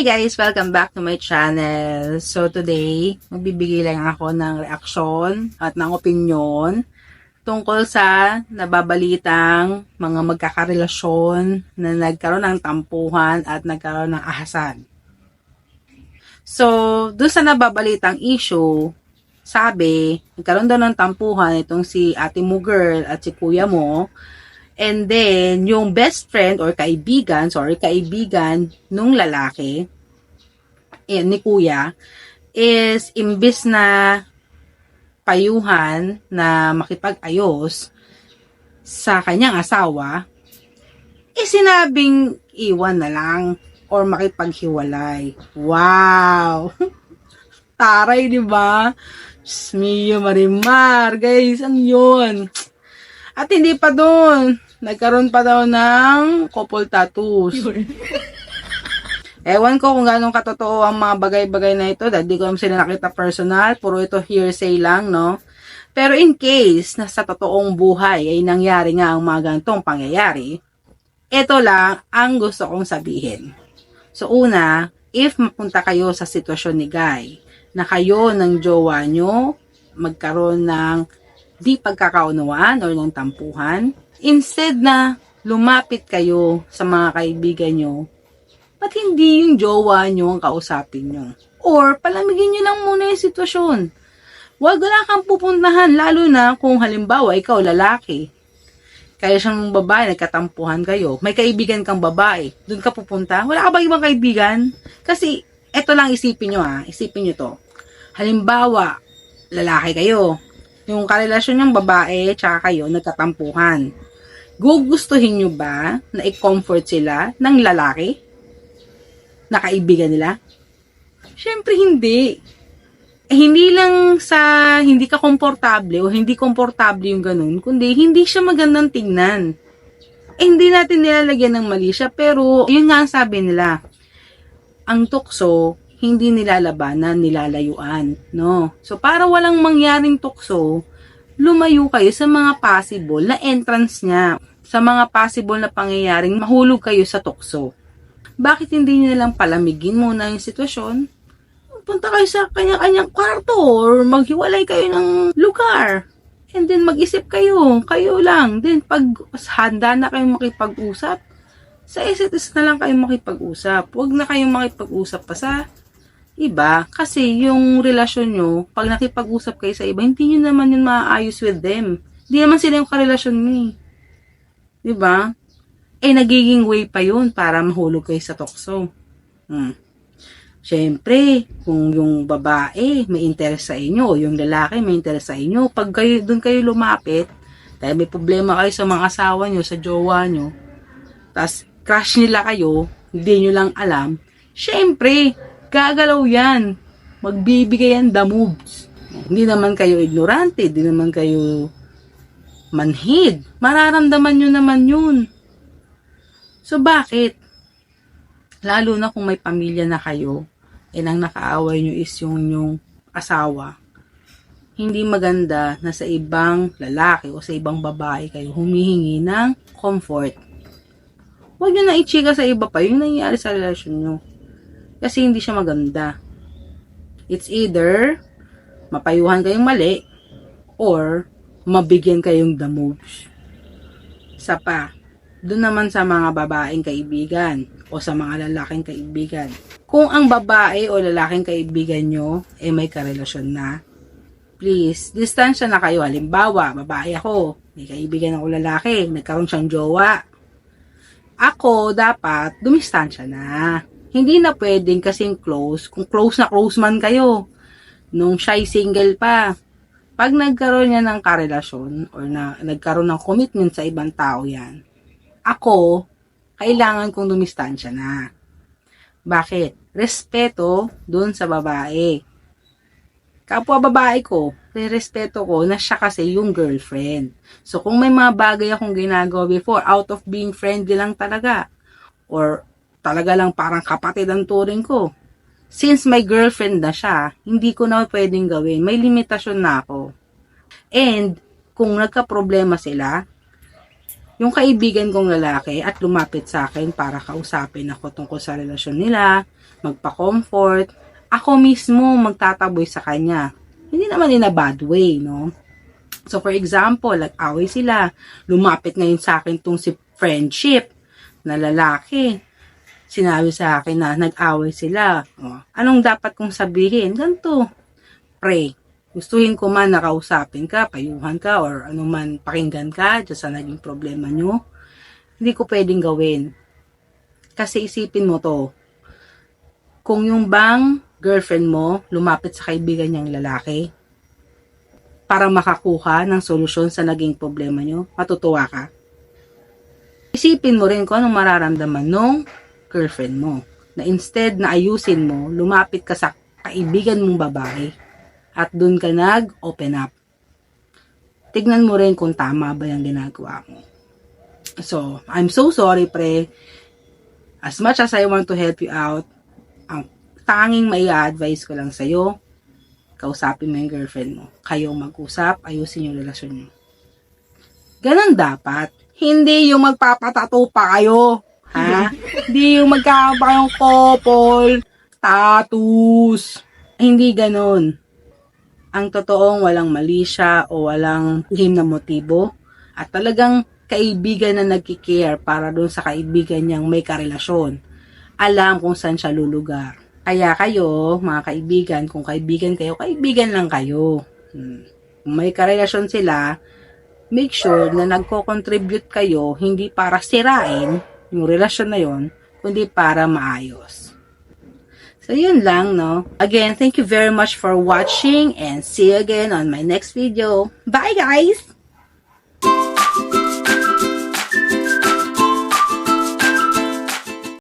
guys! Welcome back to my channel. So today, magbibigay lang ako ng reaksyon at ng opinyon tungkol sa nababalitang mga magkakarelasyon na nagkaroon ng tampuhan at nagkaroon ng ahasan. So, doon sa nababalitang issue, sabi, nagkaroon daw ng tampuhan itong si ate mo girl at si kuya mo. And then, yung best friend or kaibigan nung lalaki, ni kuya, is imbis na payuhan na makipag-ayos sa kanyang asawa, sinabing iwan na lang or makipaghiwalay. Wow! Taray, di ba? Mio Marimar, guys, ano yun? At hindi pa doon, nagkaroon pa daw ng couple tattoos. Ewan ko kung gano'ng katotoo ang mga bagay-bagay na ito dahil di ko naman sila nakita personal, puro ito hearsay lang, no? Pero in case na sa totoong buhay ay nangyari nga ang mga ganitong pangyayari, ito lang ang gusto kong sabihin. So una, if mapunta kayo sa sitwasyon ni Guy, na kayo ng jowa nyo magkaroon ng di pagkakaunawaan or ng tampuhan, instead na lumapit kayo sa mga kaibigan nyo, ba't hindi yung jowa nyo ang kausapin nyo? Or palamigin nyo lang muna yung sitwasyon. Wala kang pupuntahan, lalo na kung halimbawa ikaw lalaki. Kaya siyang babae, nagkatampuhan kayo. May kaibigan kang babae, doon ka pupunta. Wala ka ba ibang kaibigan? Kasi, eto lang isipin nyo isipin nyo to. Halimbawa, lalaki kayo. Yung karelasyon ng babae tsaka kayo nagkatampuhan. Gugustuhin nyo ba na i-comfort sila ng lalaki? Na kaibigan nila? Syempre hindi. Hindi lang sa hindi ka komportable o hindi komportable yung ganun, kundi hindi siya magandang tingnan. Hindi natin nilalagyan ng mali siya, pero yun nga ang sabi nila. Ang tukso, hindi nilalabanan, nilalayuan, no? So, para walang mangyaring tukso, lumayo kayo sa mga possible na entrance niya. Sa mga possible na pangyayaring mahulog kayo sa tukso. Bakit hindi nyo nalang palamigin muna yung sitwasyon? Punta kayo sa kanya-kanyang kwarto or maghiwalay kayo ng lugar. And then mag-isip kayo lang. Then pag handa na kayong makipag-usap, sa isa't isa na lang kayong makipag-usap. Huwag na kayong makipag-usap pa sa iba, kasi yung relasyon nyo, pag nakipag-usap kayo sa iba, hindi nyo naman yun maaayos with them. Hindi naman sila yung karelasyon nyo eh. Diba? Nagiging way pa yun para mahulog kayo sa tukso. Siyempre, kung yung babae may interest sa inyo, o yung lalaki may interest sa inyo, pag kayo, doon kayo lumapit, dahil may problema kayo sa mga asawa nyo, sa jowa nyo, tas crush nila kayo, hindi nyo lang alam, siyempre, gagalaw yan. Magbibigay yan the moves. Hindi naman kayo ignorante, hindi naman kayo manhid. Mararamdaman nyo naman yun. So, bakit? Lalo na kung may pamilya na kayo, ang nakaaway nyo is yung asawa. Hindi maganda na sa ibang lalaki o sa ibang babae kayo humihingi ng comfort. Huwag nyo na i-chika sa iba pa yung nangyayari sa relasyon nyo. Kasi hindi siya maganda. It's either mapayuhan kayong mali or mabigyan kayong the moves. Isa pa, doon naman sa mga babaeng kaibigan o sa mga lalaking kaibigan. Kung ang babae o lalaking kaibigan nyo may karelasyon na, please, distansya na kayo. Halimbawa, babae ako, may kaibigan ako lalaki, nagkaroon siyang jowa. Ako, dapat, dumistansya na. Hindi na pwedeng kasing close, kung close na close man kayo, nung siya'y single pa. Pag nagkaroon niya ng karelasyon, or nagkaroon ng commitment sa ibang tao yan, ako, kailangan kong dumistansya na. Bakit? Respeto dun sa babae. Kapwa babae ko, respeto ko na siya kasi yung girlfriend. So, kung may mga bagay akong ginagawa before, out of being friendly lang talaga, or talaga lang parang kapatid ang turing ko. Since my girlfriend na siya, hindi ko na pwedeng gawin. May limitasyon na ako. And, kung nagka-problema sila, yung kaibigan kong lalaki at lumapit sa akin para kausapin ako tungkol sa relasyon nila, magpa-comfort, ako mismo magtataboy sa kanya. Hindi naman in a bad way, no? So, for example, nag-away sila. Lumapit ngayon sa akin tong si friendship na lalaki. Sinabi sa akin na nag-away sila. O, anong dapat kong sabihin? Ganito, pray. Gustuhin ko man nakausapin ka, payuhan ka, or ano man pakinggan ka dyan sa naging problema nyo. Hindi ko pwedeng gawin. Kasi isipin mo to, kung yung bang girlfriend mo lumapit sa kaibigan niyang lalaki para makakuha ng solusyon sa naging problema nyo, matutuwa ka. Isipin mo rin kung anong mararamdaman nung girlfriend mo. Na instead na ayusin mo, lumapit ka sa kaibigan mong babae at dun ka nag-open up. Tignan mo rin kung tama ba yung ginagawa mo. So, I'm so sorry, pre. As much as I want to help you out, ang tanging mai-advise ko lang sa'yo, kausapin mo yung girlfriend mo. Kayo mag-usap, ayusin yung relasyon nyo. Ganon dapat. Hindi yung magpapatato pa kayo. Ha? Hindi yung magkakaroon pa kayong couple, tattoos. Hindi ganon. Ang totoong walang mali siya o walang lihim na motibo at talagang kaibigan na nagkikare para doon sa kaibigan niyang may karelasyon. Alam kung saan siya lulugar. Kaya kayo, mga kaibigan, kung kaibigan kayo, kaibigan lang kayo. Kung may karelasyon sila, make sure na nagko-contribute kayo hindi para sirain yung relasyon na yon, kundi para maayos. So, yun lang, no? Again, thank you very much for watching and see you again on my next video. Bye, guys!